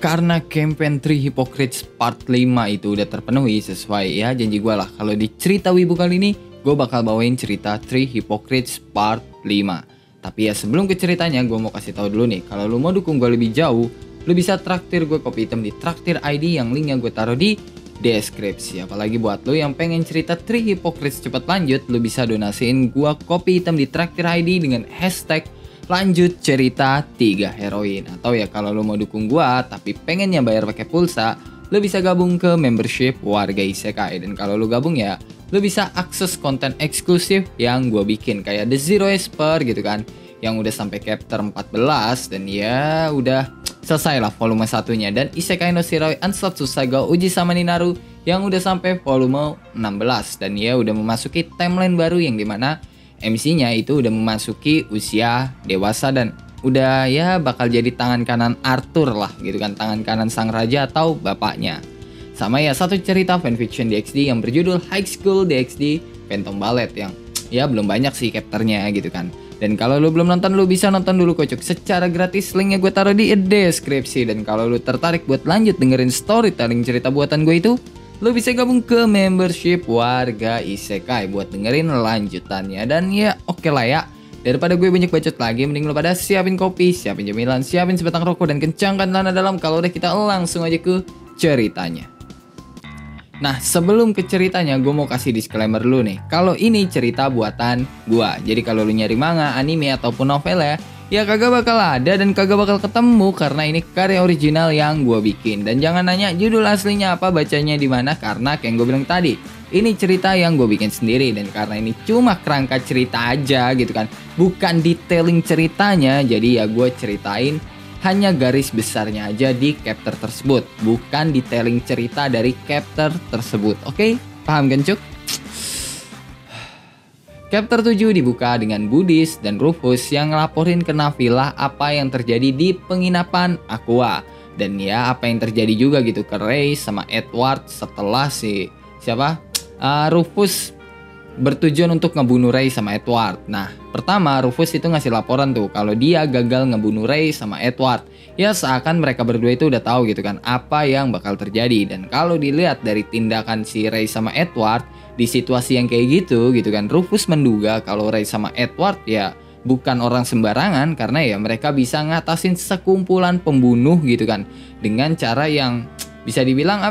karena campaign 3 Hypocrites part 5 itu udah terpenuhi sesuai ya janji gue lah. Kalau di cerita Wibu kali ini, gue bakal bawain cerita 3 Hypocrites part 5. Tapi ya sebelum ke ceritanya, gue mau kasih tahu dulu nih, kalau lu mau dukung gue lebih jauh, lu bisa traktir gue kopi hitam di Traktir ID yang linknya gue taruh di deskripsi. Apalagi buat lu yang pengen cerita 3 Hypocrites cepet lanjut, lu bisa donasiin gue kopi hitam di Traktir ID dengan hashtag lanjut cerita 3 heroin. Atau ya kalau lu mau dukung gua tapi pengennya bayar pakai pulsa, lu bisa gabung ke membership warga Isekai. Dan kalau lu gabung ya, lu bisa akses konten eksklusif yang gua bikin kayak The Zero Esper gitu kan, yang udah sampai chapter 14 dan ya udah selesai lah volume satunya. Dan Isekai no Shiroi Ansatsu Saga Uji Sama Ninaru yang udah sampai volume 16 dan ya udah memasuki timeline baru yang dimana MC-nya itu udah memasuki usia dewasa dan udah ya bakal jadi tangan kanan Arthur lah gitu kan, tangan kanan sang raja atau bapaknya. Sama ya satu cerita fanfiction DxD yang berjudul High School DxD Phantom Ballet yang ya belum banyak sih chapternya gitu kan. Dan kalau lu belum nonton, lu bisa nonton dulu kocok secara gratis, linknya gue taruh di deskripsi. Dan kalau lu tertarik buat lanjut dengerin storytelling cerita buatan gue itu, lu bisa gabung ke membership warga Isekai buat dengerin lanjutannya. Dan ya oke lah ya, daripada gue banyak bacot lagi, mending lu pada siapin kopi, siapin cemilan, siapin sebatang rokok, dan kencangkan celana dalam. Kalau udah kita langsung aja ke ceritanya. Nah sebelum ke ceritanya, gue mau kasih disclaimer dulu nih, kalau ini cerita buatan gue. Jadi kalau lu nyari manga, anime, ataupun novel ya kagak bakal ada dan kagak bakal ketemu karena ini karya original yang gue bikin. Dan jangan nanya judul aslinya apa, bacanya di mana, karena kayak gue bilang tadi, ini cerita yang gue bikin sendiri. Dan karena ini cuma kerangka cerita aja gitu kan, bukan detailing ceritanya, jadi ya gue ceritain hanya garis besarnya aja di chapter tersebut, bukan detailing cerita dari chapter tersebut. Oke? Paham kan cuk? Chapter 7 dibuka dengan Buddhis dan Rufus yang ngelaporin ke Nafila apa yang terjadi di penginapan Aqua. Dan ya apa yang terjadi juga gitu ke Ray sama Edward setelah Rufus bertujuan untuk ngebunuh Ray sama Edward. Nah pertama Rufus itu ngasih laporan tuh kalau dia gagal ngebunuh Ray sama Edward. Ya seakan mereka berdua itu udah tahu gitu kan apa yang bakal terjadi. Dan kalau dilihat dari tindakan si Ray sama Edward di situasi yang kayak gitu kan, Rufus menduga kalau Ray sama Edward ya bukan orang sembarangan, karena ya mereka bisa ngatasin sekumpulan pembunuh gitu kan dengan cara yang bisa dibilang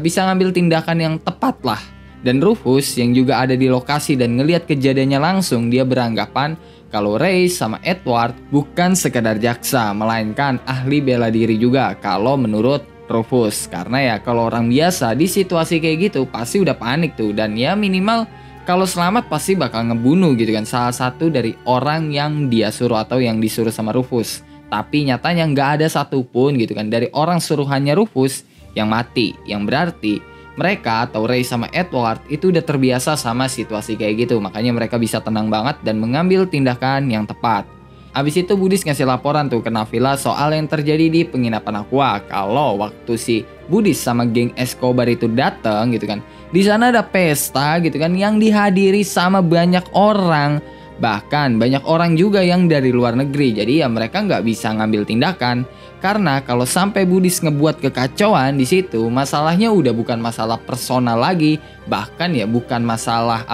bisa ngambil tindakan yang tepat lah. Dan Rufus yang juga ada di lokasi dan ngelihat kejadiannya langsung, dia beranggapan kalau Ray sama Edward bukan sekadar jaksa, melainkan ahli bela diri juga kalau menurut Rufus. Karena ya kalau orang biasa di situasi kayak gitu pasti udah panik tuh, dan ya minimal kalau selamat pasti bakal ngebunuh gitu kan salah satu dari orang yang dia suruh atau yang disuruh sama Rufus. Tapi nyatanya nggak ada satupun gitu kan dari orang suruhannya Rufus yang mati, yang berarti mereka atau Ray sama Edward itu udah terbiasa sama situasi kayak gitu. Makanya mereka bisa tenang banget dan mengambil tindakan yang tepat. Abis itu Buddhis ngasih laporan tuh ke Nafila soal yang terjadi di penginapan Aqua. Kalau waktu si Buddhis sama geng Escobar itu datang gitu kan, di sana ada pesta gitu kan yang dihadiri sama banyak orang. Bahkan banyak orang juga yang dari luar negeri. Jadi ya mereka nggak bisa ngambil tindakan. Karena kalau sampai Buddhis ngebuat kekacauan di situ, masalahnya udah bukan masalah personal lagi, bahkan ya bukan masalah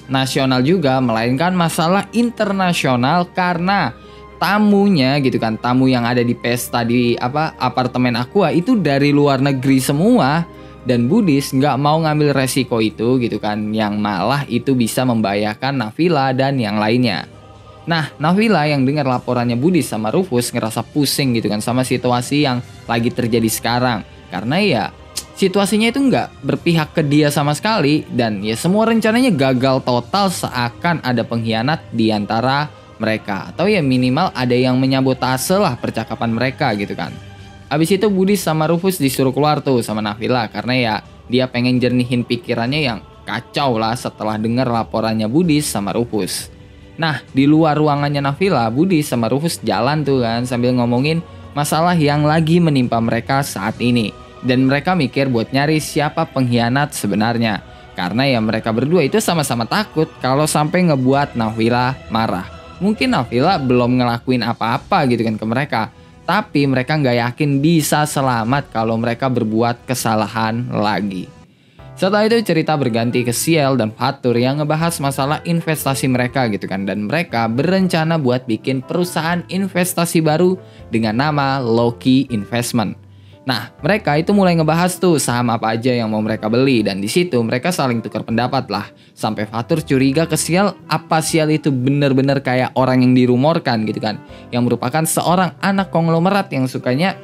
nasional juga, melainkan masalah internasional karena tamunya gitu kan, tamu yang ada di pesta di apartemen Aqua itu dari luar negeri semua. Dan Buddhis nggak mau ngambil resiko itu gitu kan, yang malah itu bisa membahayakan Nafila dan yang lainnya. Nah, Nafila yang dengar laporannya Buddhis sama Rufus ngerasa pusing gitu kan sama situasi yang lagi terjadi sekarang. Karena ya situasinya itu nggak berpihak ke dia sama sekali. Dan ya semua rencananya gagal total seakan ada pengkhianat di antara mereka. Atau ya minimal ada yang menyabotase lah percakapan mereka gitu kan. Abis itu Buddhis sama Rufus disuruh keluar tuh sama Nafila. Karena ya dia pengen jernihin pikirannya yang kacau lah setelah dengar laporannya Buddhis sama Rufus. Nah, di luar ruangannya Nafila, Buddhis sama Rufus jalan tuh kan sambil ngomongin masalah yang lagi menimpa mereka saat ini. Dan mereka mikir buat nyari siapa pengkhianat sebenarnya. Karena ya mereka berdua itu sama-sama takut kalau sampai ngebuat Nafila marah. Mungkin Nafila belum ngelakuin apa-apa gitu kan ke mereka. Tapi mereka nggak yakin bisa selamat kalau mereka berbuat kesalahan lagi. Setelah itu cerita berganti ke Ciel dan Fatur yang ngebahas masalah investasi mereka gitu kan. Dan mereka berencana buat bikin perusahaan investasi baru dengan nama Loki Investment. Nah, mereka itu mulai ngebahas tuh saham apa aja yang mau mereka beli. Dan di situ mereka saling tukar pendapat lah. Sampai Fatur curiga ke Ciel, apa Ciel itu bener-bener kayak orang yang dirumorkan gitu kan. Yang merupakan seorang anak konglomerat yang sukanya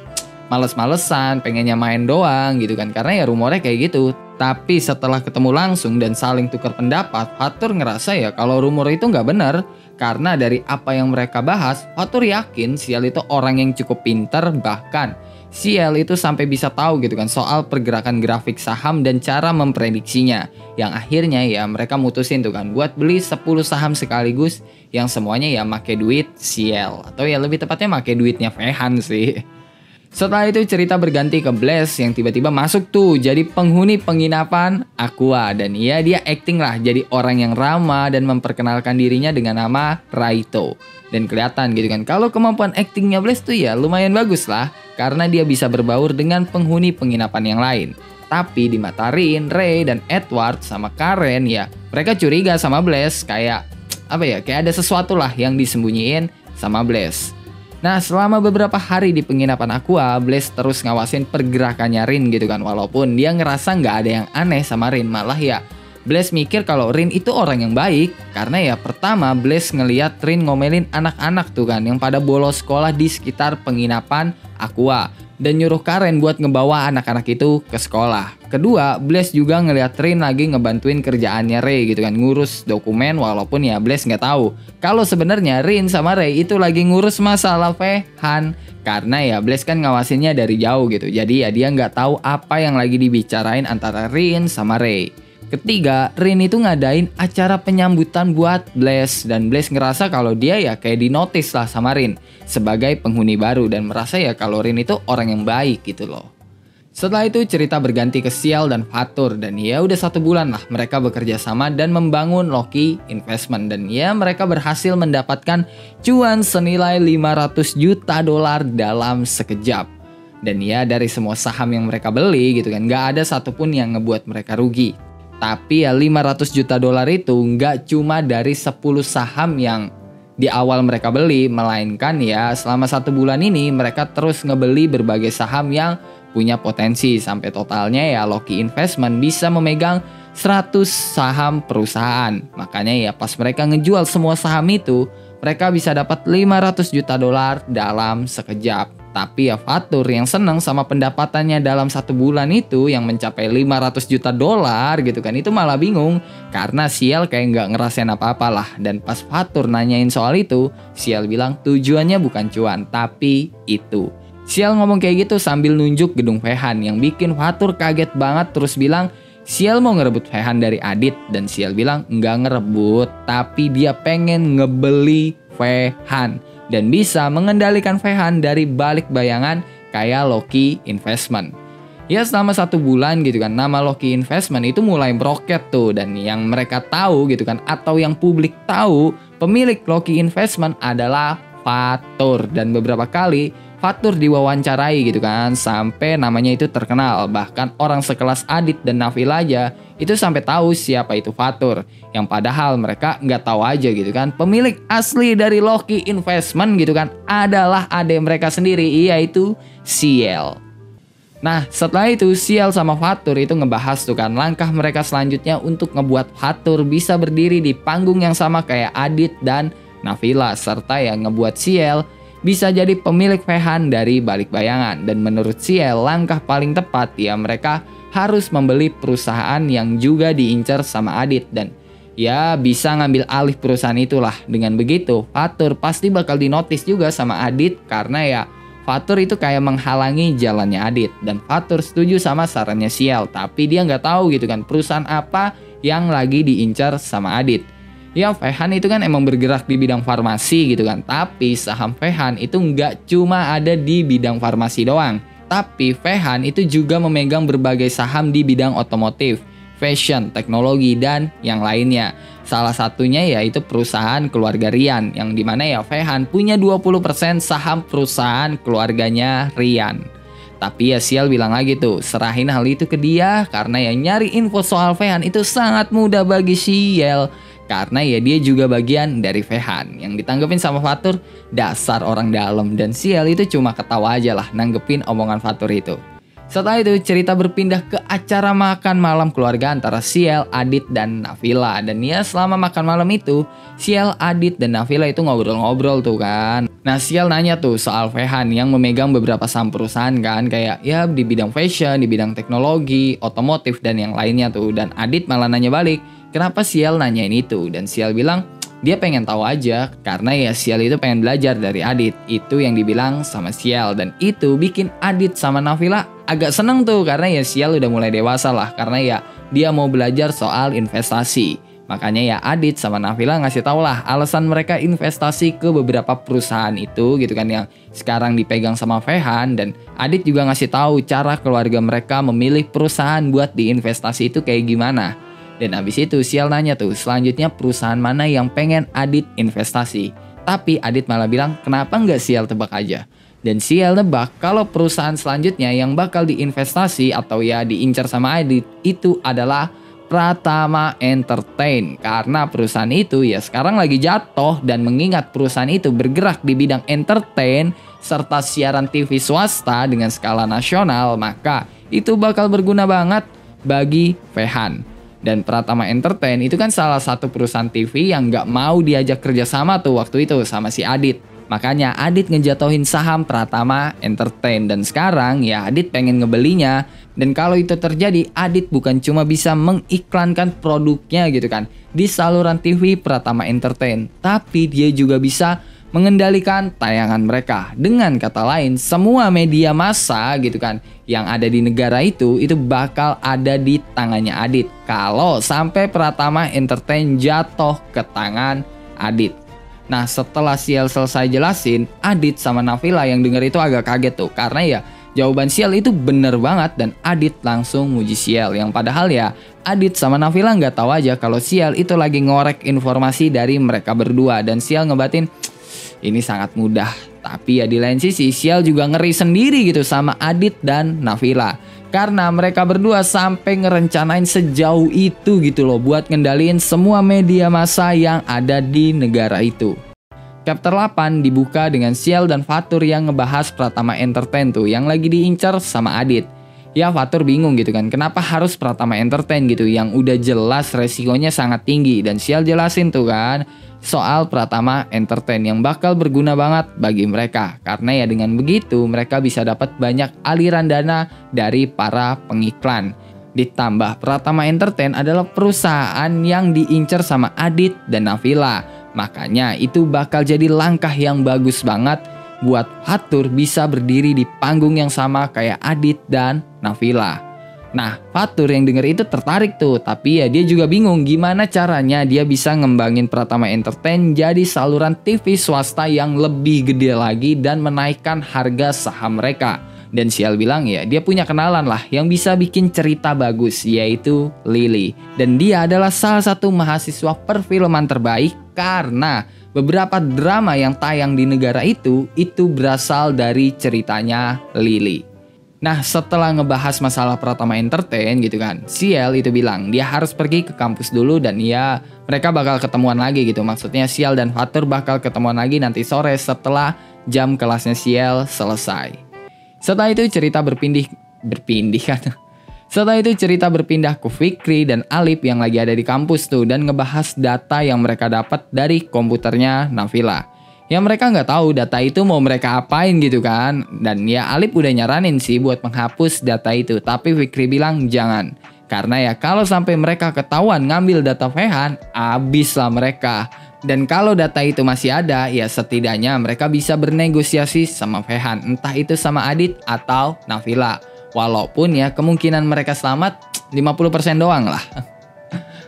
males-malesan, pengennya main doang gitu kan. Karena ya rumornya kayak gitu. Tapi setelah ketemu langsung dan saling tukar pendapat, Fatur ngerasa ya kalau rumor itu nggak benar. Karena dari apa yang mereka bahas, Fatur yakin Ciel itu orang yang cukup pintar. Bahkan Ciel itu sampai bisa tahu gitu kan soal pergerakan grafik saham dan cara memprediksinya. Yang akhirnya ya mereka mutusin tuh kan buat beli 10 saham sekaligus yang semuanya ya make duit Ciel. Atau ya lebih tepatnya make duitnya Fehan sih. Setelah itu cerita berganti ke Blaze yang tiba-tiba masuk tuh jadi penghuni penginapan Aqua. Dan ya dia acting lah jadi orang yang ramah dan memperkenalkan dirinya dengan nama Raito. Dan kelihatan gitu kan kalau kemampuan actingnya Blaze tuh ya lumayan bagus lah. Karena dia bisa berbaur dengan penghuni penginapan yang lain. Tapi di mata Rin, Ray, dan Edward sama Karen ya mereka curiga sama Blaze kayak kayak ada sesuatu lah yang disembunyiin sama Blaze. Nah, selama beberapa hari di penginapan Aqua, Blaze terus ngawasin pergerakannya Rin gitu kan. Walaupun dia ngerasa nggak ada yang aneh sama Rin. Malah ya, Blaze mikir kalau Rin itu orang yang baik. Karena ya pertama, Blaze ngeliat Rin ngomelin anak-anak tuh kan. Yang pada bolos sekolah di sekitar penginapan Aqua. Dan nyuruh Karen buat ngebawa anak-anak itu ke sekolah. Kedua, Blaze juga ngeliat Rin lagi ngebantuin kerjaannya Ray gitu kan. Ngurus dokumen walaupun ya Blaze nggak tahu kalau sebenarnya Rin sama Ray itu lagi ngurus masalah Fehan. Karena ya Blaze kan ngawasinnya dari jauh gitu. Jadi ya dia nggak tahu apa yang lagi dibicarain antara Rin sama Ray. Ketiga, Rin itu ngadain acara penyambutan buat Blaze. Dan Blaze ngerasa kalau dia ya kayak dinotis lah sama Rin sebagai penghuni baru. Dan merasa ya kalau Rin itu orang yang baik gitu loh. Setelah itu cerita berganti ke Ciel dan Fatur. Dan ya udah 1 bulan lah mereka bekerja sama dan membangun Loki Investment. Dan ya mereka berhasil mendapatkan cuan senilai $500 juta dalam sekejap. Dan ya dari semua saham yang mereka beli gitu kan gak ada satupun yang ngebuat mereka rugi. Tapi ya $500 juta itu nggak cuma dari 10 saham yang di awal mereka beli. Melainkan ya selama 1 bulan ini mereka terus ngebeli berbagai saham yang punya potensi. Sampai totalnya ya Loki Investment bisa memegang 100 saham perusahaan. Makanya ya pas mereka ngejual semua saham itu mereka bisa dapat $500 juta dalam sekejap. Tapi ya Fatur yang seneng sama pendapatannya dalam 1 bulan itu yang mencapai $500 juta gitu kan. Itu malah bingung karena Ciel kayak nggak ngerasain apa-apa lah. Dan pas Fatur nanyain soal itu, Ciel bilang tujuannya bukan cuan tapi itu. Ciel ngomong kayak gitu sambil nunjuk gedung Fehan yang bikin Fatur kaget banget terus bilang Ciel mau ngerebut Fehan dari Adit. Dan Ciel bilang nggak ngerebut tapi dia pengen ngebeli Fehan. Dan bisa mengendalikan Fehan dari balik bayangan kayak Loki Investment. Ya selama 1 bulan gitu kan nama Loki Investment itu mulai meroket tuh. Dan yang mereka tahu gitu kan atau yang publik tahu pemilik Loki Investment adalah Fatur. Dan beberapa kali Fatur diwawancarai gitu kan sampai namanya itu terkenal. Bahkan orang sekelas Adit dan Nafil aja itu sampai tahu siapa itu Fatur. Yang padahal mereka nggak tahu aja gitu kan pemilik asli dari Loki Investment gitu kan adalah adik mereka sendiri yaitu Ciel. Nah setelah itu Ciel sama Fatur itu ngebahas tuh kan langkah mereka selanjutnya untuk ngebuat Fatur bisa berdiri di panggung yang sama kayak Adit dan Nafila. Serta yang ngebuat Ciel bisa jadi pemilik Fehan dari balik bayangan. Dan menurut Ciel langkah paling tepat ya mereka harus membeli perusahaan yang juga diincar sama Adit. Dan ya bisa ngambil alih perusahaan itulah. Dengan begitu Fatur pasti bakal dinotis juga sama Adit. Karena ya Fatur itu kayak menghalangi jalannya Adit. Dan Fatur setuju sama sarannya Ciel. Tapi dia nggak tahu gitu kan perusahaan apa yang lagi diincar sama Adit. Ya Fehan itu kan emang bergerak di bidang farmasi gitu kan. Tapi saham Fehan itu nggak cuma ada di bidang farmasi doang. Tapi Fehan itu juga memegang berbagai saham di bidang otomotif, fashion, teknologi, dan yang lainnya. Salah satunya yaitu perusahaan keluarga Rian, yang dimana ya Fehan punya 20% saham perusahaan keluarganya Rian. Tapi ya Sial bilang lagi tuh, serahin hal itu ke dia karena ya nyari info soal Fehan itu sangat mudah bagi Sial. Karena ya dia juga bagian dari Fehan. Yang ditanggepin sama Fatur, dasar orang dalam. Dan Sial itu cuma ketawa aja lah nanggepin omongan Fatur itu. Setelah itu cerita berpindah ke acara makan malam keluarga antara Sial, Adit, dan Nafila. Dan ya selama makan malam itu, Sial, Adit, dan Nafila itu ngobrol-ngobrol tuh kan. Nah Sial nanya tuh soal Fehan yang memegang beberapa saham perusahaan kan. Kayak ya di bidang fashion, di bidang teknologi, otomotif, dan yang lainnya tuh. Dan Adit malah nanya balik, kenapa Sial nanyain itu? Dan Sial bilang, dia pengen tahu aja karena ya Sial itu pengen belajar dari Adit. Itu yang dibilang sama Sial. Dan itu bikin Adit sama Nafila agak seneng tuh karena ya Sial udah mulai dewasa lah. Karena ya dia mau belajar soal investasi. Makanya ya Adit sama Nafila ngasih tau lah alasan mereka investasi ke beberapa perusahaan itu gitu kan yang sekarang dipegang sama Fehan. Dan Adit juga ngasih tahu cara keluarga mereka memilih perusahaan buat diinvestasi itu kayak gimana. Dan abis itu Sial nanya tuh selanjutnya perusahaan mana yang pengen Adit investasi. Tapi Adit malah bilang kenapa nggak Sial tebak aja. Dan Sial nebak kalau perusahaan selanjutnya yang bakal diinvestasi atau ya diincar sama Adit itu adalah Pratama Entertain. Karena perusahaan itu ya sekarang lagi jatuh dan mengingat perusahaan itu bergerak di bidang entertain serta siaran TV swasta dengan skala nasional, maka itu bakal berguna banget bagi Fehan. Dan Pratama Entertain itu kan salah satu perusahaan TV yang gak mau diajak kerjasama tuh waktu itu sama si Adit. Makanya Adit ngejatohin saham Pratama Entertain. Dan sekarang ya Adit pengen ngebelinya. Dan kalau itu terjadi, Adit bukan cuma bisa mengiklankan produknya gitu kan di saluran TV Pratama Entertain, tapi dia juga bisa mengendalikan tayangan mereka. Dengan kata lain, semua media massa gitu kan yang ada di negara itu bakal ada di tangannya Adit kalau sampai Pratama Entertain jatuh ke tangan Adit. Nah setelah Sial selesai jelasin, Adit sama Nafila yang denger itu agak kaget tuh karena ya jawaban Sial itu bener banget dan Adit langsung muji Sial. Yang padahal ya Adit sama Nafila nggak tahu aja kalau Sial itu lagi ngorek informasi dari mereka berdua. Dan Sial ngebatin ini sangat mudah. Tapi ya di lain sisi Sial juga ngeri sendiri gitu sama Adit dan Nafila. Karena mereka berdua sampai ngerencanain sejauh itu gitu loh buat ngendaliin semua media massa yang ada di negara itu. Chapter 8 dibuka dengan Sial dan Fatur yang ngebahas Pratama Entertain tuh yang lagi diincar sama Adit. Ya Fatur bingung gitu kan, kenapa harus Pratama Entertain gitu yang udah jelas resikonya sangat tinggi. Dan Sial jelasin tuh kan soal Pratama Entertain yang bakal berguna banget bagi mereka. Karena ya dengan begitu mereka bisa dapat banyak aliran dana dari para pengiklan. Ditambah Pratama Entertain adalah perusahaan yang diincar sama Adit dan Nafila. Makanya itu bakal jadi langkah yang bagus banget buat Fatur bisa berdiri di panggung yang sama kayak Adit dan Nafila. Nah Fatur yang denger itu tertarik tuh, tapi ya dia juga bingung gimana caranya dia bisa ngembangin Pratama Entertain jadi saluran TV swasta yang lebih gede lagi dan menaikkan harga saham mereka. Dan Sial bilang ya dia punya kenalan lah yang bisa bikin cerita bagus, yaitu Lily. Dan dia adalah salah satu mahasiswa perfilman terbaik karena beberapa drama yang tayang di negara itu berasal dari ceritanya Lily. Nah setelah ngebahas masalah Pratama Entertain gitu kan, Sial itu bilang dia harus pergi ke kampus dulu dan ya mereka bakal ketemuan lagi gitu. Maksudnya Sial dan Fatur bakal ketemuan lagi nanti sore setelah jam kelasnya Sial selesai. Setelah itu cerita berpindah ke Fikri dan Alip yang lagi ada di kampus tuh dan ngebahas data yang mereka dapat dari komputernya Nafila. Ya mereka nggak tahu data itu mau mereka apain gitu kan. Dan ya Alip udah nyaranin sih buat menghapus data itu, tapi Fikri bilang jangan. Karena ya kalau sampai mereka ketahuan ngambil data Fehan, abis lah mereka. Dan kalau data itu masih ada, ya setidaknya mereka bisa bernegosiasi sama Fehan. Entah itu sama Adit atau Nafila. Walaupun ya kemungkinan mereka selamat 50% doang lah.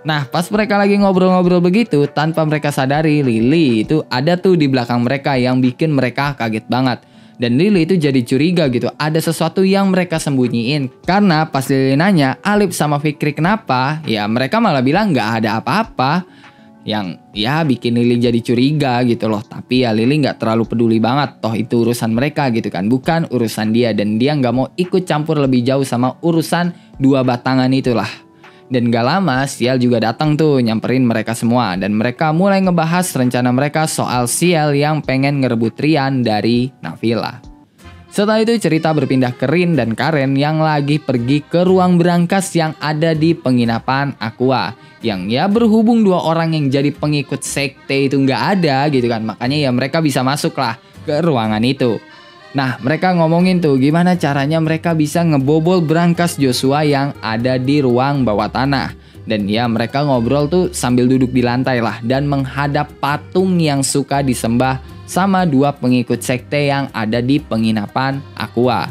Nah pas mereka lagi ngobrol-ngobrol begitu, tanpa mereka sadari Lily itu ada tuh di belakang mereka yang bikin mereka kaget banget. Dan Lily itu jadi curiga gitu, ada sesuatu yang mereka sembunyiin. Karena pas Lily nanya Alip sama Fikri kenapa, ya mereka malah bilang nggak ada apa-apa. Yang ya bikin Lily jadi curiga gitu loh. Tapi ya Lily nggak terlalu peduli banget, toh itu urusan mereka gitu kan, bukan urusan dia. Dan dia nggak mau ikut campur lebih jauh sama urusan dua batangan itulah. Dan gak lama Ciel juga datang tuh nyamperin mereka semua. Dan mereka mulai ngebahas rencana mereka soal Ciel yang pengen ngerebut Rian dari Nabila. Setelah itu cerita berpindah ke Rin dan Karen yang lagi pergi ke ruang berangkas yang ada di penginapan Aqua. Yang ya berhubung dua orang yang jadi pengikut sekte itu gak ada gitu kan. Makanya ya mereka bisa masuk lah ke ruangan itu. Nah, mereka ngomongin tuh gimana caranya mereka bisa ngebobol berangkas Joshua yang ada di ruang bawah tanah. Dan ya mereka ngobrol tuh sambil duduk di lantai lah dan menghadap patung yang suka disembah sama dua pengikut sekte yang ada di penginapan Aqua.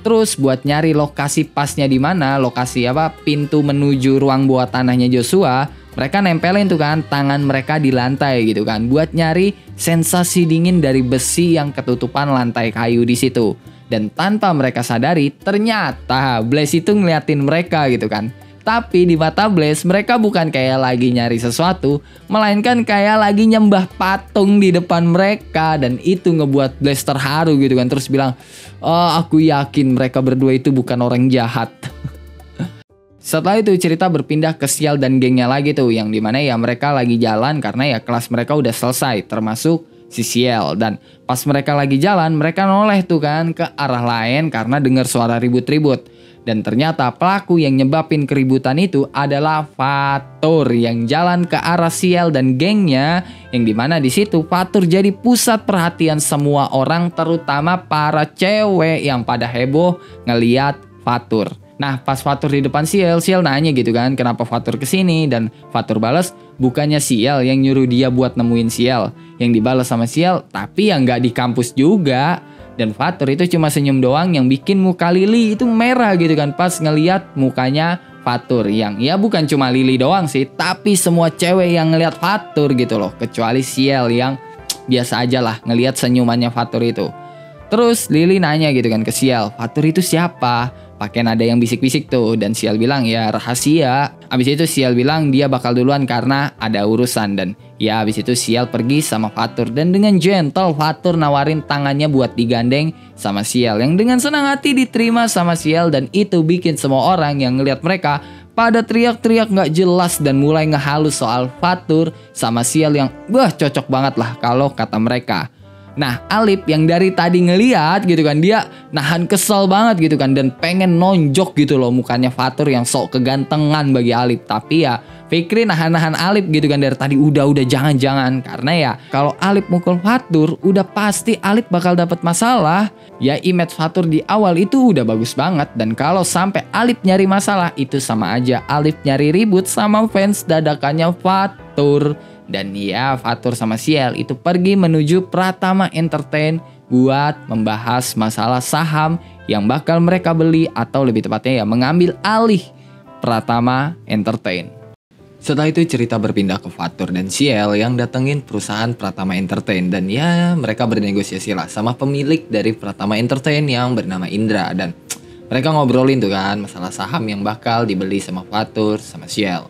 Terus buat nyari lokasi pasnya di mana, lokasi pintu menuju ruang bawah tanahnya Joshua, mereka nempelin tuh kan tangan mereka di lantai gitu kan buat nyari sensasi dingin dari besi yang ketutupan lantai kayu di situ. Dan tanpa mereka sadari ternyata Blaze itu ngeliatin mereka gitu kan. Tapi di mata Blaze mereka bukan kayak lagi nyari sesuatu, melainkan kayak lagi nyembah patung di depan mereka. Dan itu ngebuat Blaze terharu gitu kan, terus bilang, "Oh, aku yakin mereka berdua itu bukan orang jahat." Setelah itu cerita berpindah ke Ciel dan gengnya lagi tuh, yang dimana ya mereka lagi jalan karena ya kelas mereka udah selesai, termasuk si Ciel. Dan pas mereka lagi jalan, mereka noleh tuh kan ke arah lain karena dengar suara ribut-ribut. Dan ternyata pelaku yang nyebabin keributan itu adalah Fatur yang jalan ke arah Ciel dan gengnya, yang dimana di situ Fatur jadi pusat perhatian semua orang, terutama para cewek yang pada heboh ngeliat Fatur. Nah pas Fatur di depan Ciel nanya gitu kan kenapa Fatur kesini. Dan Fatur balas bukannya Ciel yang nyuruh dia buat nemuin Ciel. Yang dibalas sama Ciel tapi yang gak di kampus juga. Dan Fatur itu cuma senyum doang yang bikin muka Lily itu merah gitu kan pas ngeliat mukanya Fatur. Yang ya bukan cuma Lily doang sih, tapi semua cewek yang ngeliat Fatur gitu loh. Kecuali Ciel yang biasa aja lah ngeliat senyumannya Fatur itu. Terus Lily nanya gitu kan ke Ciel, Fatur itu siapa? Pakai nada yang bisik-bisik tuh. Dan Ciel bilang ya rahasia. Abis itu Ciel bilang dia bakal duluan karena ada urusan. Dan ya abis itu Ciel pergi sama Fatur. Dan dengan gentle Fatur nawarin tangannya buat digandeng sama Ciel, yang dengan senang hati diterima sama Ciel. Dan itu bikin semua orang yang ngeliat mereka pada teriak-teriak gak jelas dan mulai ngehalus soal Fatur sama Ciel yang cocok banget lah kalau kata mereka. Nah Alip yang dari tadi ngeliat gitu kan, dia nahan kesel banget gitu kan dan pengen nonjok gitu loh mukanya Fatur yang sok kegantengan bagi Alip. Tapi ya Fikri nahan-nahan Alip gitu kan dari tadi, udah jangan-jangan. Karena ya kalau Alip mukul Fatur udah pasti Alip bakal dapat masalah. Ya image Fatur di awal itu udah bagus banget, dan kalau sampai Alip nyari masalah itu sama aja Alip nyari ribut sama fans dadakannya Fatur. Dan ya Fatur sama Ciel itu pergi menuju Pratama Entertain buat membahas masalah saham yang bakal mereka beli, atau lebih tepatnya ya mengambil alih Pratama Entertain. Setelah itu cerita berpindah ke Fatur dan Ciel yang datengin perusahaan Pratama Entertain. Dan ya mereka bernegosiasi lah sama pemilik dari Pratama Entertain yang bernama Indra. Dan mereka ngobrolin tuh kan masalah saham yang bakal dibeli sama Fatur sama Ciel.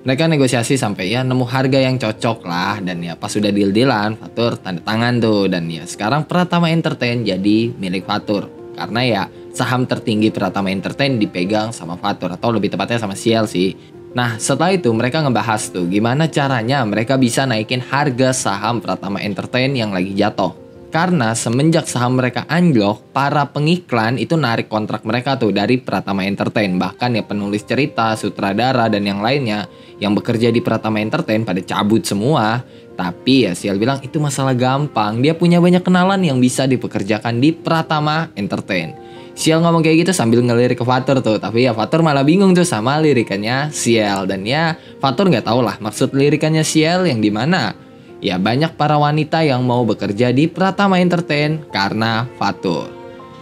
Mereka negosiasi sampai ya nemu harga yang cocok lah. Dan ya pas sudah deal-dealan Fatur tanda tangan tuh. Dan ya sekarang Pratama Entertain jadi milik Fatur. Karena ya saham tertinggi Pratama Entertain dipegang sama Fatur, atau lebih tepatnya sama Ciel sih. Nah setelah itu mereka ngebahas tuh gimana caranya mereka bisa naikin harga saham Pratama Entertain yang lagi jatuh. Karena semenjak saham mereka anjlok, para pengiklan itu narik kontrak mereka tuh dari Pratama Entertain. Bahkan ya penulis cerita, sutradara, dan yang lainnya yang bekerja di Pratama Entertain pada cabut semua. Tapi ya Ciel bilang itu masalah gampang, dia punya banyak kenalan yang bisa dipekerjakan di Pratama Entertain. Ciel ngomong kayak gitu sambil ngelirik ke Fatur tuh. Tapi ya Fatur malah bingung tuh sama lirikannya Ciel. Dan ya Fatur gak tau lah maksud lirikannya Ciel yang dimana. Ya banyak para wanita yang mau bekerja di Pratama Entertain karena Fatur.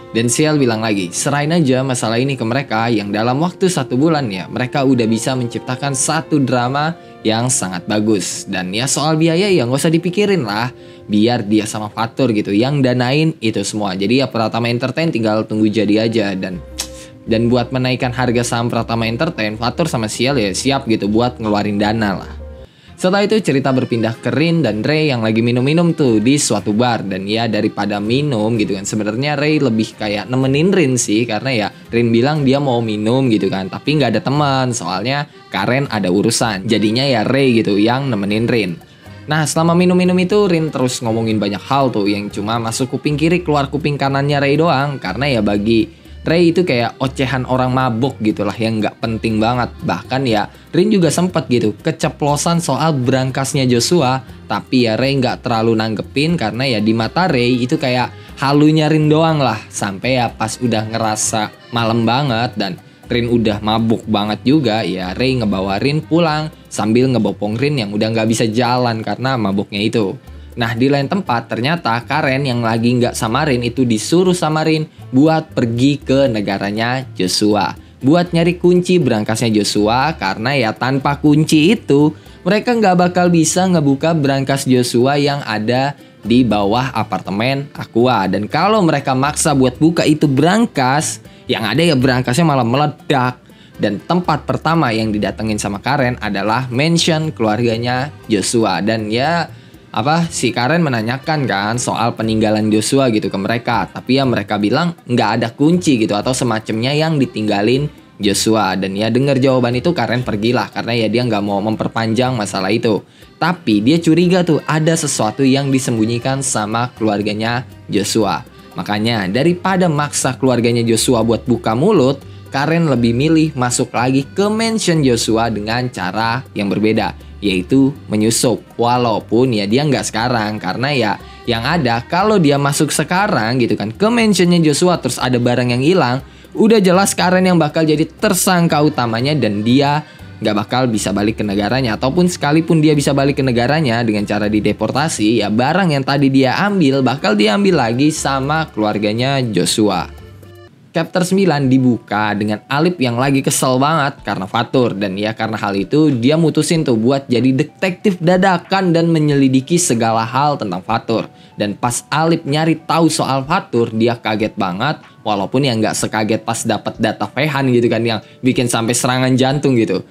Dan Sial bilang lagi, serahin aja masalah ini ke mereka yang dalam waktu 1 bulan ya mereka udah bisa menciptakan satu drama yang sangat bagus. Dan ya soal biaya ya nggak usah dipikirin lah, biar dia sama Fatur gitu yang danain itu semua. Jadi ya Pratama Entertain tinggal tunggu jadi aja. Dan buat menaikkan harga saham Pratama Entertain, Fatur sama Sial ya siap gitu buat ngeluarin dana lah. Setelah itu cerita berpindah ke Rin dan Ray yang lagi minum-minum tuh di suatu bar. Dan ya daripada minum gitu kan, sebenarnya Ray lebih kayak nemenin Rin sih. Karena ya Rin bilang dia mau minum gitu kan, tapi nggak ada teman soalnya Karen ada urusan. Jadinya ya Ray gitu yang nemenin Rin. Nah selama minum-minum itu Rin terus ngomongin banyak hal tuh yang cuma masuk kuping kiri keluar kuping kanannya Ray doang. Karena ya bagi Ray itu kayak ocehan orang mabuk gitulah yang nggak penting banget. Bahkan ya Rin juga sempet gitu keceplosan soal berangkasnya Joshua. Tapi ya Ray nggak terlalu nanggepin karena ya di mata Ray itu kayak halunya Rin doang lah. Sampai ya pas udah ngerasa malam banget dan Rin udah mabuk banget juga, ya Ray ngebawa Rin pulang sambil ngebopong Rin yang udah nggak bisa jalan karena mabuknya itu. Nah di lain tempat ternyata Karen yang lagi nggak sama Rin itu disuruh sama Rin buat pergi ke negaranya Joshua. Buat nyari kunci berangkasnya Joshua karena ya tanpa kunci itu mereka nggak bakal bisa ngebuka berangkas Joshua yang ada di bawah apartemen Aqua. Dan kalau mereka maksa buat buka itu berangkas, yang ada ya berangkasnya malah meledak. Dan tempat pertama yang didatengin sama Karen adalah mansion keluarganya Joshua. Dan ya si Karen menanyakan kan soal peninggalan Joshua gitu ke mereka. Tapi ya mereka bilang nggak ada kunci gitu atau semacamnya yang ditinggalin Joshua. Dan ya dengar jawaban itu Karen pergilah karena ya dia nggak mau memperpanjang masalah itu. Tapi dia curiga tuh ada sesuatu yang disembunyikan sama keluarganya Joshua. Makanya daripada maksa keluarganya Joshua buat buka mulut, Karen lebih milih masuk lagi ke mansion Joshua dengan cara yang berbeda, yaitu menyusup. Walaupun ya dia nggak sekarang, karena ya yang ada kalau dia masuk sekarang gitu kan ke mansionnya Joshua terus ada barang yang hilang, udah jelas Karen yang bakal jadi tersangka utamanya dan dia nggak bakal bisa balik ke negaranya. Ataupun sekalipun dia bisa balik ke negaranya dengan cara dideportasi, ya barang yang tadi dia ambil bakal diambil lagi sama keluarganya Joshua. Chapter 9 dibuka dengan Alip yang lagi kesel banget karena Fatur. Dan ya karena hal itu dia mutusin tuh buat jadi detektif dadakan dan menyelidiki segala hal tentang Fatur. Dan pas Alip nyari tahu soal Fatur, dia kaget banget. Walaupun ya nggak sekaget pas dapat data Fehan gitu kan yang bikin sampai serangan jantung gitu.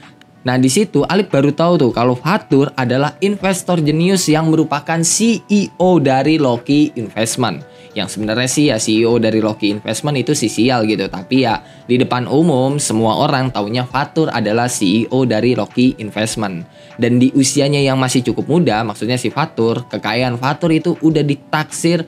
Nah di situ Alip baru tahu tuh kalau Fatur adalah investor jenius yang merupakan CEO dari Loki Investment. Yang sebenarnya sih ya CEO dari Loki Investment itu si Sial gitu. Tapi ya di depan umum semua orang taunya Fatur adalah CEO dari Loki Investment. Dan di usianya yang masih cukup muda, maksudnya si Fatur, kekayaan Fatur itu udah ditaksir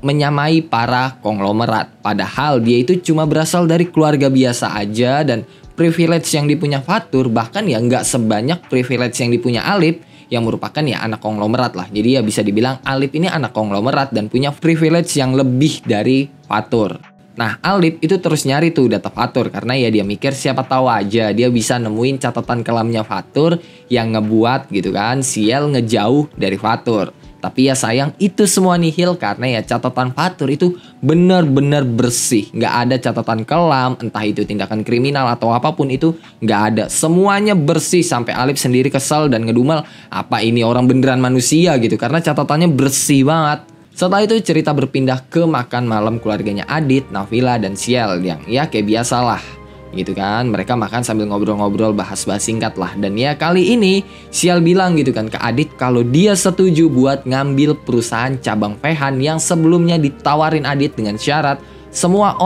menyamai para konglomerat. Padahal dia itu cuma berasal dari keluarga biasa aja dan privilege yang dipunya Fatur bahkan ya nggak sebanyak privilege yang dipunya Alip yang merupakan ya anak konglomerat lah. Jadi ya bisa dibilang Alip ini anak konglomerat dan punya privilege yang lebih dari Fatur. Nah Alip itu terus nyari tuh data Fatur karena ya dia mikir siapa tahu aja dia bisa nemuin catatan kelamnya Fatur yang ngebuat gitu kan Sial ngejauh dari Fatur. Tapi ya sayang itu semua nihil karena ya catatan Fatur itu benar-benar bersih. Nggak ada catatan kelam, entah itu tindakan kriminal atau apapun itu nggak ada. Semuanya bersih sampai Alip sendiri kesel dan ngedumel apa ini orang beneran manusia gitu. Karena catatannya bersih banget. Setelah itu cerita berpindah ke makan malam keluarganya Adit, Nafila, dan Sial yang ya kayak biasalah. Gitu kan, mereka makan sambil ngobrol-ngobrol bahas-bahas singkat lah. Dan ya kali ini Sial bilang gitu kan ke Adit kalau dia setuju buat ngambil perusahaan cabang Fehan yang sebelumnya ditawarin Adit dengan syarat semua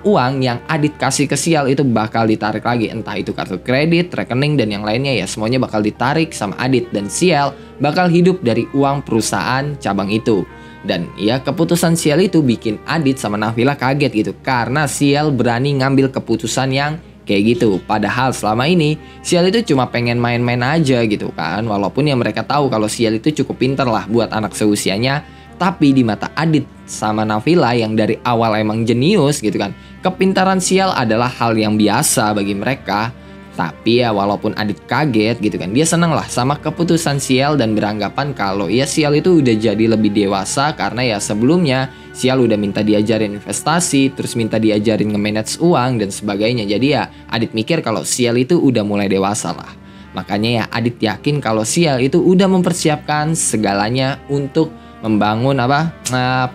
uang yang Adit kasih ke Sial itu bakal ditarik lagi, entah itu kartu kredit, rekening, dan yang lainnya ya semuanya bakal ditarik sama Adit dan Sial bakal hidup dari uang perusahaan cabang itu. Dan ya keputusan Sial itu bikin Adit sama Nafila kaget gitu karena Sial berani ngambil keputusan yang kayak gitu. Padahal selama ini Sial itu cuma pengen main-main aja gitu kan. Walaupun ya mereka tahu kalau Sial itu cukup pinter lah buat anak seusianya. Tapi di mata Adit sama Nafila yang dari awal emang jenius gitu kan, kepintaran Sial adalah hal yang biasa bagi mereka. Tapi ya walaupun Adit kaget gitu kan, dia seneng lah sama keputusan Ciel dan beranggapan kalau ya Ciel itu udah jadi lebih dewasa karena ya sebelumnya Ciel udah minta diajarin investasi, terus minta diajarin nge-manage uang dan sebagainya. Jadi ya Adit mikir kalau Ciel itu udah mulai dewasa lah. Makanya ya Adit yakin kalau Ciel itu udah mempersiapkan segalanya untuk membangun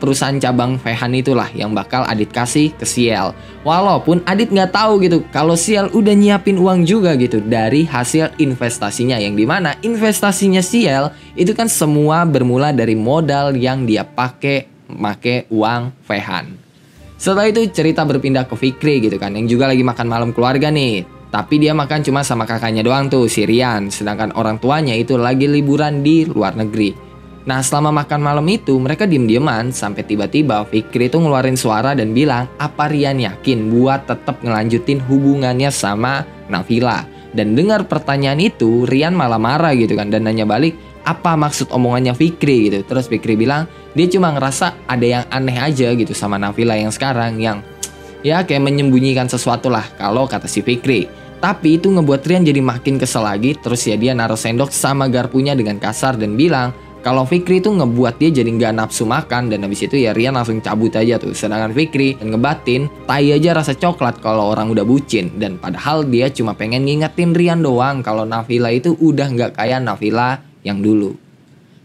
perusahaan cabang Vehan itulah yang bakal Adit kasih ke Ciel. Walaupun Adit nggak tahu gitu kalau Ciel udah nyiapin uang juga gitu dari hasil investasinya, yang dimana investasinya Ciel itu kan semua bermula dari modal yang dia pakai uang Vehan. Setelah itu cerita berpindah ke Fikri gitu kan, yang juga lagi makan malam keluarga nih. Tapi dia makan cuma sama kakaknya doang tuh, si Rian. Sedangkan orang tuanya itu lagi liburan di luar negeri. Nah selama makan malam itu mereka diem-dieman sampai tiba-tiba Fikri itu ngeluarin suara dan bilang apa Rian yakin buat tetap ngelanjutin hubungannya sama Nabila. Dan dengar pertanyaan itu Rian malah marah gitu kan dan nanya balik apa maksud omongannya Fikri gitu. Terus Fikri bilang dia cuma ngerasa ada yang aneh aja gitu sama Nabila yang sekarang, yang ya kayak menyembunyikan sesuatu lah kalau kata si Fikri. Tapi itu ngebuat Rian jadi makin kesel lagi. Terus ya dia naruh sendok sama garpunya dengan kasar dan bilang kalau Fikri itu ngebuat dia jadi nggak nafsu makan. Dan habis itu ya Rian langsung cabut aja tuh. Sedangkan Fikri ngebatin tai aja rasa coklat kalau orang udah bucin. Dan padahal dia cuma pengen ngingetin Rian doang kalau Nabila itu udah nggak kayak Nabila yang dulu.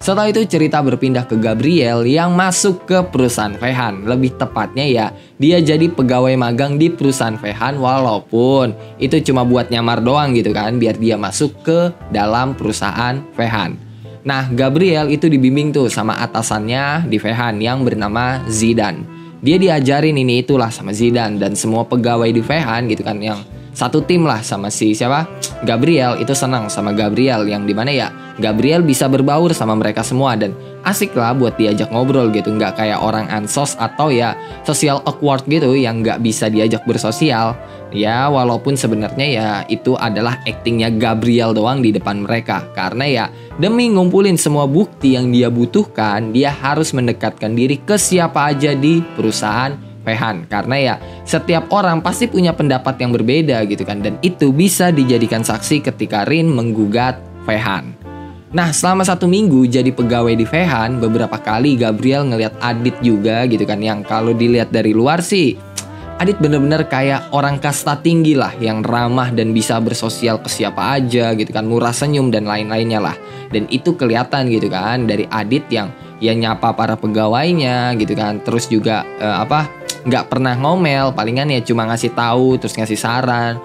Setelah itu cerita berpindah ke Gabriel yang masuk ke perusahaan Vehan. Lebih tepatnya ya dia jadi pegawai magang di perusahaan Vehan, walaupun itu cuma buat nyamar doang gitu kan biar dia masuk ke dalam perusahaan Vehan. Nah Gabriel itu dibimbing tuh sama atasannya di Vehan yang bernama Zidan. Dia diajarin ini itulah sama Zidan dan semua pegawai di Vehan gitu kan, yang satu tim lah sama si siapa Gabriel itu senang sama Gabriel, yang dimana ya Gabriel bisa berbaur sama mereka semua dan asik lah buat diajak ngobrol gitu, nggak kayak orang ansos atau ya social awkward gitu yang nggak bisa diajak bersosial. Ya walaupun sebenarnya ya itu adalah aktingnya Gabriel doang di depan mereka, karena ya demi ngumpulin semua bukti yang dia butuhkan dia harus mendekatkan diri ke siapa aja di perusahaan Vehan, karena ya setiap orang pasti punya pendapat yang berbeda gitu kan, dan itu bisa dijadikan saksi ketika Rin menggugat Vehan. Nah selama 1 minggu jadi pegawai di Vehan, beberapa kali Gabriel ngelihat Adit juga gitu kan, yang kalau dilihat dari luar sih Adit bener-bener kayak orang kasta tinggi lah, yang ramah dan bisa bersosial ke siapa aja gitu kan, murah senyum dan lain-lainnya lah. Dan itu kelihatan gitu kan dari Adit yang ya nyapa para pegawainya gitu kan, terus juga nggak pernah ngomel, palingan ya cuma ngasih tahu terus ngasih saran,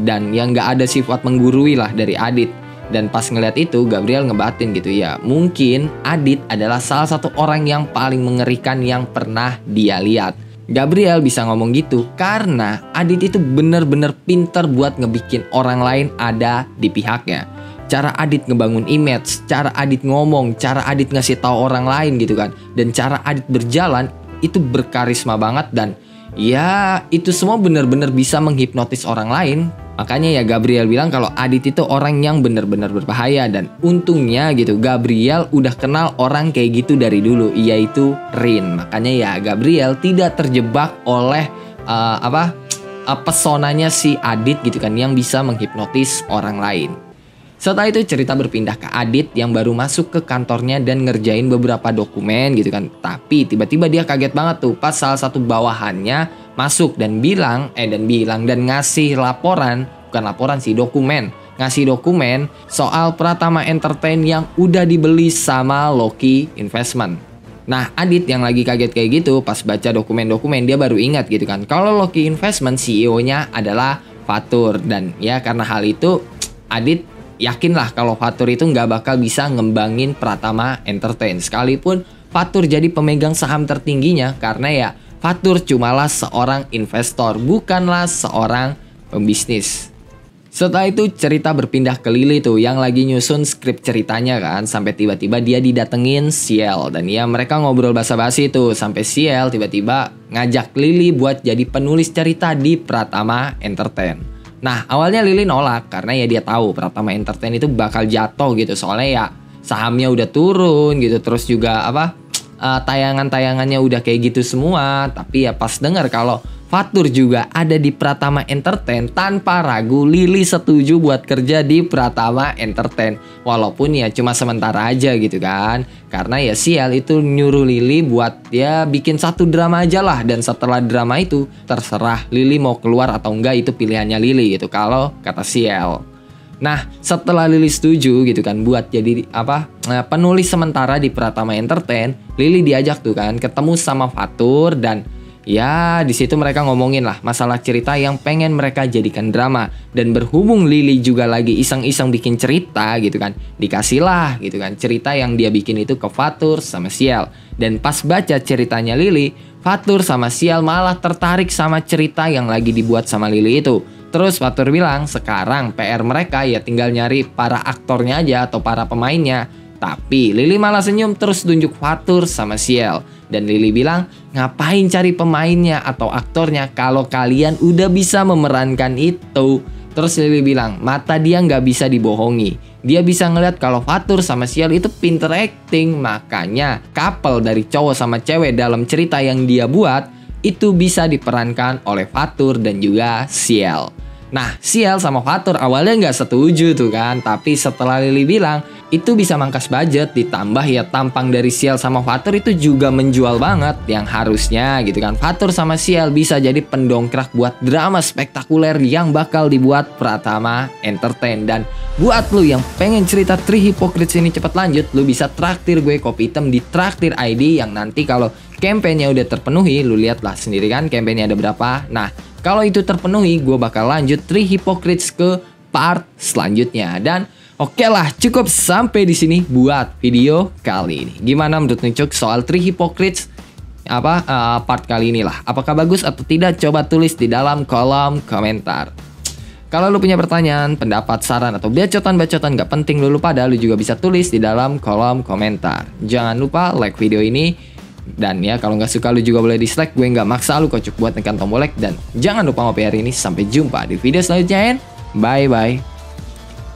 dan yang nggak ada sifat menggurui lah dari Adit. Dan pas ngeliat itu Gabriel ngebatin gitu ya, mungkin Adit adalah salah satu orang yang paling mengerikan yang pernah dia lihat. Gabriel bisa ngomong gitu karena Adit itu bener-bener pinter buat ngebikin orang lain ada di pihaknya. Cara Adit ngebangun image, cara Adit ngomong, cara Adit ngasih tahu orang lain gitu kan, dan cara Adit berjalan itu berkarisma banget, dan ya itu semua bener-bener bisa menghipnotis orang lain. Makanya ya Gabriel bilang kalau Adit itu orang yang bener-bener berbahaya, dan untungnya gitu Gabriel udah kenal orang kayak gitu dari dulu, yaitu Rin. Makanya ya Gabriel tidak terjebak oleh pesonanya si Adit gitu kan, yang bisa menghipnotis orang lain. Setelah itu cerita berpindah ke Adit yang baru masuk ke kantornya dan ngerjain beberapa dokumen gitu kan. Tapi tiba-tiba dia kaget banget tuh pas salah satu bawahannya masuk dan ngasih laporan, bukan laporan sih, dokumen. Ngasih dokumen soal Pratama Entertain yang udah dibeli sama Loki Investment. Nah Adit yang lagi kaget kayak gitu pas baca dokumen-dokumen dia baru ingat gitu kan kalau Loki Investment CEO-nya adalah Fatur. Dan ya karena hal itu Adit yakin lah kalau Fatur itu nggak bakal bisa ngembangin Pratama Entertain sekalipun Fatur jadi pemegang saham tertingginya, karena ya Fatur cumalah seorang investor, bukanlah seorang pembisnis. Setelah itu cerita berpindah ke Lily tuh yang lagi nyusun skrip ceritanya kan, sampai tiba-tiba dia didatengin Ciel, dan ya mereka ngobrol basa-basi tuh sampai Ciel tiba-tiba ngajak Lily buat jadi penulis cerita di Pratama Entertain. Nah awalnya Lily nolak karena ya dia tahu Pratama Entertain itu bakal jatuh gitu, soalnya ya sahamnya udah turun gitu, terus juga tayangan-tayangannya udah kayak gitu semua. Tapi ya pas dengar kalau Fatur juga ada di Pratama Entertain, tanpa ragu Lily setuju buat kerja di Pratama Entertain. Walaupun ya cuma sementara aja gitu kan. Karena ya Sial itu nyuruh Lily buat ya bikin satu drama aja lah. Dan setelah drama itu terserah Lily mau keluar atau enggak, itu pilihannya Lily gitu kalau kata Sial. Nah, setelah Lily setuju gitu kan buat jadi penulis sementara di Pratama Entertain, Lily diajak tuh kan ketemu sama Fatur, dan ya di situ mereka ngomongin lah masalah cerita yang pengen mereka jadikan drama. Dan berhubung Lily juga lagi iseng-iseng bikin cerita gitu kan, dikasih lah gitu kan cerita yang dia bikin itu ke Fatur sama Sial. Dan pas baca ceritanya Lily, Fatur sama Sial malah tertarik sama cerita yang lagi dibuat sama Lily itu. Terus Fatur bilang sekarang PR mereka ya tinggal nyari para aktornya aja atau para pemainnya. Tapi Lily malah senyum terus tunjuk Fatur sama Sial. Dan Lily bilang, ngapain cari pemainnya atau aktornya kalau kalian udah bisa memerankan itu. Terus Lily bilang, mata dia nggak bisa dibohongi. Dia bisa ngeliat kalau Fatur sama Sial itu pinter acting. Makanya couple dari cowok sama cewek dalam cerita yang dia buat itu bisa diperankan oleh Fatur dan juga Sial. Nah, Sial sama Fatur awalnya nggak setuju tuh kan. Tapi setelah Lily bilang itu bisa mangkas budget, ditambah ya tampang dari Sial sama Fatur itu juga menjual banget. Yang harusnya gitu kan Fatur sama Sial bisa jadi pendongkrak buat drama spektakuler yang bakal dibuat Pratama Entertain. Dan buat lu yang pengen cerita Three Hypocrites ini cepat lanjut, lu bisa traktir gue kopi hitam di Traktir ID yang nanti kalau campaign-nya udah terpenuhi, lu lihatlah sendiri kan campaign-nya ada berapa. Nah, kalau itu terpenuhi, gue bakal lanjut Three Hypocrites ke part selanjutnya. Dan oke lah, cukup sampai di sini buat video kali ini. Gimana menurut Nucuk soal Three Hypocrites part kali ini lah? Apakah bagus atau tidak? Coba tulis di dalam kolom komentar. Kalau lu punya pertanyaan, pendapat, saran, atau bacotan-bacotan gak penting lu lupa lu juga bisa tulis di dalam kolom komentar. Jangan lupa like video ini. Dan ya kalau nggak suka lu juga boleh dislike, gue nggak maksa lu kocok buat tekan tombol like. Dan jangan lupa ngopi hari ini. Sampai jumpa di video selanjutnya, bye bye.